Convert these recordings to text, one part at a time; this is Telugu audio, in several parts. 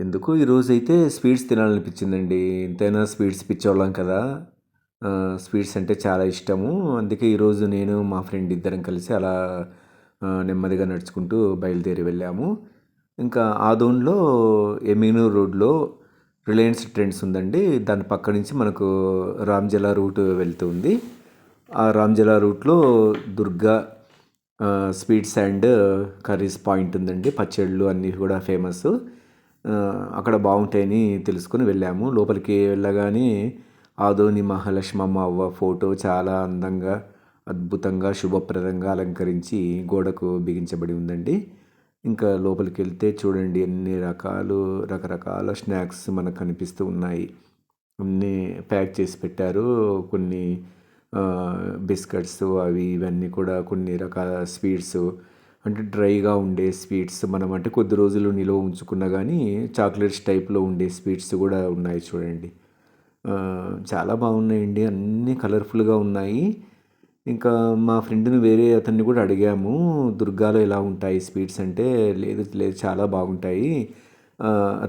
ఎందుకో ఈరోజైతే స్వీట్స్ తినాలనిపించిందండి. ఎంతైనా స్వీట్స్ పిచ్చోళ్ళం కదా! స్వీట్స్ అంటే చాలా ఇష్టము. అందుకే ఈరోజు నేను మా ఫ్రెండ్ ఇద్దరం కలిసి అలా నెమ్మదిగా నడుచుకుంటూ బయలుదేరి వెళ్ళాము. ఇంకా ఆదోన్‌లో ఎమ్మిగనూరు రోడ్‌లో రిలయన్స్ ట్రెండ్స్ ఉందండి. దాని పక్క నుంచి మనకు రామ్‌జలా రూట్ వెళ్తూ ఉంది. ఆ రామ్‌జలా రూట్‌లో Durga sweets and curries point ఉందండి. పచ్చళ్ళు అన్నీ కూడా ఫేమస్సు. అక్కడ బాగుంటాయని తెలుసుకొని వెళ్ళాము. లోపలికి వెళ్ళగానే ఆదోని మహాలక్ష్మమ్మ అవ్వ ఫోటో చాలా అందంగా, అద్భుతంగా, శుభప్రదంగా అలంకరించి గోడకు బిగించబడి ఉందండి. ఇంకా లోపలికి వెళ్తే చూడండి ఎన్ని రకరకాల స్నాక్స్ మనకు కనిపిస్తూ ఉన్నాయి. అన్నీ ప్యాక్ చేసి పెట్టారు. కొన్ని బిస్కెట్స్ అవి ఇవన్నీ కూడా కొన్ని రకాల స్వీట్స్ అంటే డ్రైగా ఉండే స్వీట్స్ మనం అంటే కొద్ది రోజులు నిలువ ఉంచుకున్నా కానీ చాక్లెట్స్ టైప్లో ఉండే స్వీట్స్ కూడా ఉన్నాయి చూడండి. చాలా బాగున్నాయండి. అన్నీ కలర్ఫుల్గా ఉన్నాయి. ఇంకా మా ఫ్రెండ్ని వేరే అతన్ని కూడా అడిగాము, దుర్గాలో ఎలా ఉంటాయి స్వీట్స్ అంటే, లేదు లేదు చాలా బాగుంటాయి,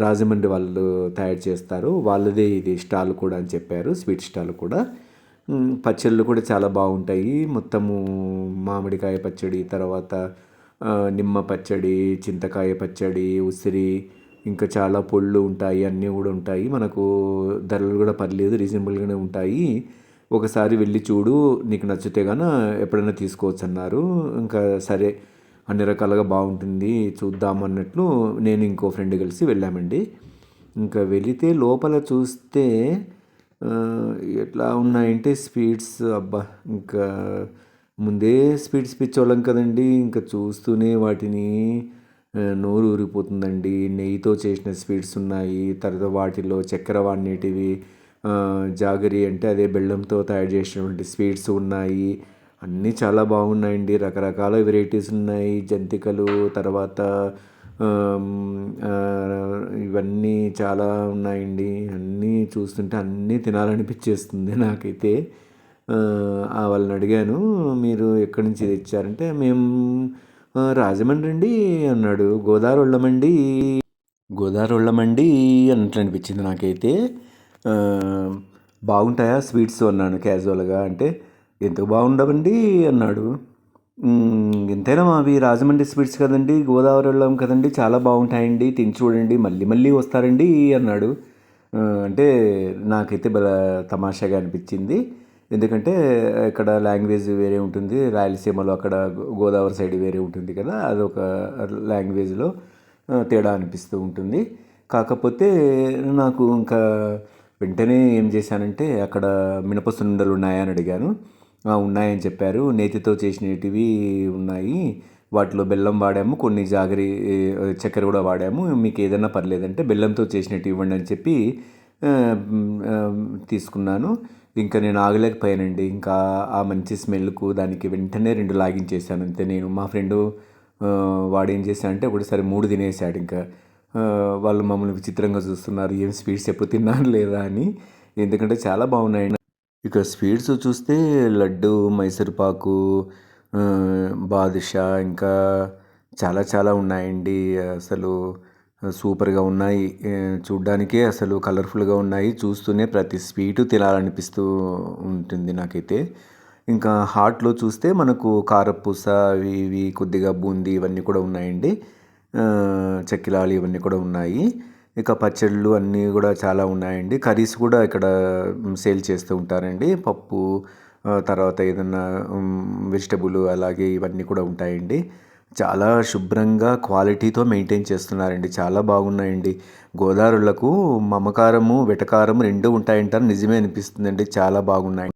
రాజమండ్రి వాళ్ళు తయారు చేస్తారు, వాళ్ళదే ఇది స్టాల్ కూడా అని చెప్పారు, స్వీట్ స్టాల్ కూడా. పచ్చళ్ళు కూడా చాలా బాగుంటాయి. మొత్తము మామిడికాయ పచ్చడి, తర్వాత నిమ్మ పచ్చడి, చింతకాయ పచ్చడి, ఉసిరి, ఇంకా చాలా పొళ్ళు ఉంటాయి, అన్నీ కూడా ఉంటాయి. మనకు ధరలు కూడా పర్లేదు, రీజనబుల్గానే ఉంటాయి. ఒకసారి వెళ్ళి చూడు, నీకు నచ్చితే గాన ఎప్పుడైనా తీసుకోవచ్చు అన్నారు. ఇంకా సరే, అన్ని రకాలుగా బాగుంటుంది చూద్దాం అన్నట్లు నేను ఇంకో ఫ్రెండ్ కలిసి వెళ్ళామండి. ఇంకా వెళితే లోపల చూస్తే ఎట్లా ఉన్నాయంటే స్వీట్స్, అబ్బా! ఇంకా ముందే స్వీట్స్ పిచ్చోళ్ళం కదండీ! ఇంకా చూస్తూనే వాటిని నోరు ఊరిపోతుందండి. నెయ్యితో చేసిన స్వీట్స్ ఉన్నాయి. తర్వాత వాటిలో చక్కెర వాడినేటివి, జాగరి అంటే అదే బెల్లంతో తయారు చేసినటువంటి స్వీట్స్ ఉన్నాయి. అన్నీ చాలా బాగున్నాయండి. రకరకాల వెరైటీస్ ఉన్నాయి. జంతికలు, తర్వాత ఇవన్నీ చాలా ఉన్నాయండి. అన్నీ చూస్తుంటే అన్నీ తినాలనిపించేస్తుంది నాకైతే. వాళ్ళని అడిగాను, మీరు ఎక్కడి నుంచి తెచ్చారంటే, మేము రాజమండ్రి అండి అన్నాడు. గోదావరి గోదావరి అన్నట్లు అనిపించింది నాకైతే. బాగుంటాయా స్వీట్స్ అన్నాను క్యాజువల్గా. అంటే ఎందుకు బాగుండవండి అన్నాడు. ఎంతైనా మావి రాజమండ్రి స్వీట్స్ కదండి, గోదావరి వెళ్ళాం కదండి, చాలా బాగుంటాయండి, తిని చూడండి, మళ్ళీ మళ్ళీ వస్తారండి అన్నాడు. అంటే నాకైతే తమాషాగా అనిపించింది. ఎందుకంటే ఇక్కడ లాంగ్వేజ్ వేరే ఉంటుంది, రాయలసీమలో అక్కడ గోదావరి సైడ్ వేరే ఉంటుంది కదా, అదొక లాంగ్వేజ్లో తేడా అనిపిస్తూ ఉంటుంది. కాకపోతే నాకు ఇంకా వెంటనే ఏం చేశానంటే, అక్కడ మినప సున్నుండలు ఉన్నాయా అని అడిగాను. ఉన్నాయని చెప్పారు. నేతితో చేసినటివి ఉన్నాయి, వాటిలో బెల్లం వాడాము, కొన్ని జాగరి చక్కెర కూడా వాడాము, మీకు ఏదైనా పర్లేదంటే బెల్లంతో చేసినట్టు ఇవ్వండి అని చెప్పి తీసుకున్నాను. ఇంకా నేను ఆగలేకపోయానండి. ఇంకా ఆ మంచి స్మెల్కు దానికి వెంటనే 2 లాగించేసాను అంతే నేను. మా ఫ్రెండు వాడేం చేశాడంటే ఒకటిసారి 3 తినేసాడు. ఇంకా వాళ్ళు మమ్మల్ని విచిత్రంగా చూస్తున్నారు, ఏం స్వీట్స్ ఎప్పుడు తిన్నాను లేదా అని. ఎందుకంటే చాలా బాగున్నాయండి. ఇక స్వీట్స్ చూస్తే లడ్డు, మైసూర్పాకు, బాదుషా, ఇంకా చాలా చాలా ఉన్నాయండి. అసలు సూపర్గా ఉన్నాయి. చూడ్డానికే అసలు కలర్ఫుల్గా ఉన్నాయి. చూస్తూనే ప్రతి స్వీటు తినాలనిపిస్తూ ఉంటుంది నాకైతే. ఇంకా హాట్లో చూస్తే మనకు కారపూస అవి ఇవి కొద్దిగా బూందీ ఇవన్నీ కూడా ఉన్నాయండి. చెక్కిలాలు ఇవన్నీ కూడా ఉన్నాయి. ఇక పచ్చళ్ళు అన్నీ కూడా చాలా ఉన్నాయండి. కర్రీస్ కూడా ఇక్కడ సేల్ చేస్తూ ఉంటారండి. పప్పు, తర్వాత ఏదన్నా వెజిటబుల్, అలాగే ఇవన్నీ కూడా ఉంటాయండి. చాలా శుభ్రంగా క్వాలిటీతో మెయింటైన్ చేస్తున్నారండి. చాలా బాగున్నాయండి. గోదావరులకు మమకారము, వెటకారము 2 ఉంటాయంటారు. నిజమే అనిపిస్తుందండి. చాలా బాగున్నాయి.